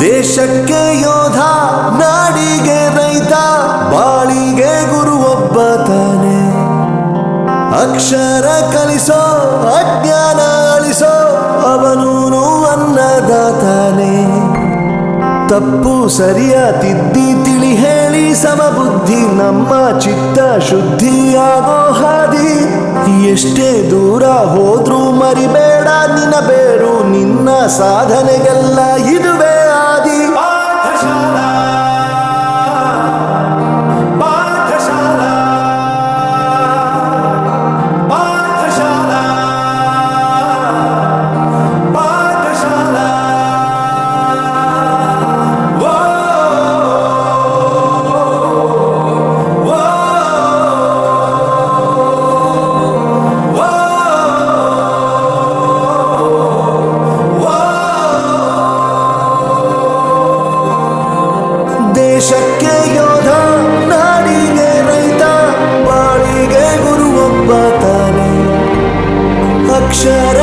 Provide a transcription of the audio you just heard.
ದೇಶಕ್ಕೆ ಯೋಧ, ನಾಡಿಗೆ ರೈತ, ಬಾಳಿಗೆ ಗುರು ಒಬ್ಬ ತಾನೆ. ಅಕ್ಷರ ಕಲಿಸೋ, ಅಜ್ಞಾನ ಅಳಿಸೋ, ಅವನೂನು ಅನ್ನದಾತಾನೆ. ತಪ್ಪು ಸರಿಯ ತಿದ್ದಿ ತಿಳಿ ಹೇಳಿ ಸಮಬುದ್ಧಿ ನಮ್ಮ ಚಿತ್ತ ಶುದ್ಧಿಯಾಗೋ ಹಾದಿ. ಎಷ್ಟೇ ದೂರ ಹೋದ್ರೂ ಮರಿಬೇಡ ನಿನ್ನ ಬೇರು, ನಿನ್ನ ಸಾಧನೆಗೆಲ್ಲ ಇದುವೇ ಆದಿ. ಪಾಠಶಾಲಾ ಪಾಠಶಾಲಾ ಪಾಠಶಾಲಾ ಪಾಠಶಾಲಾ. ದೇಶಕ್ಕೆ ಯೋಧ, ನಾಡಿಗೆ ರೈತ, ಬಾಳಿಗೆ ಗುರು ಒಬ್ಬ ತಾನೆ. ಅಕ್ಷರ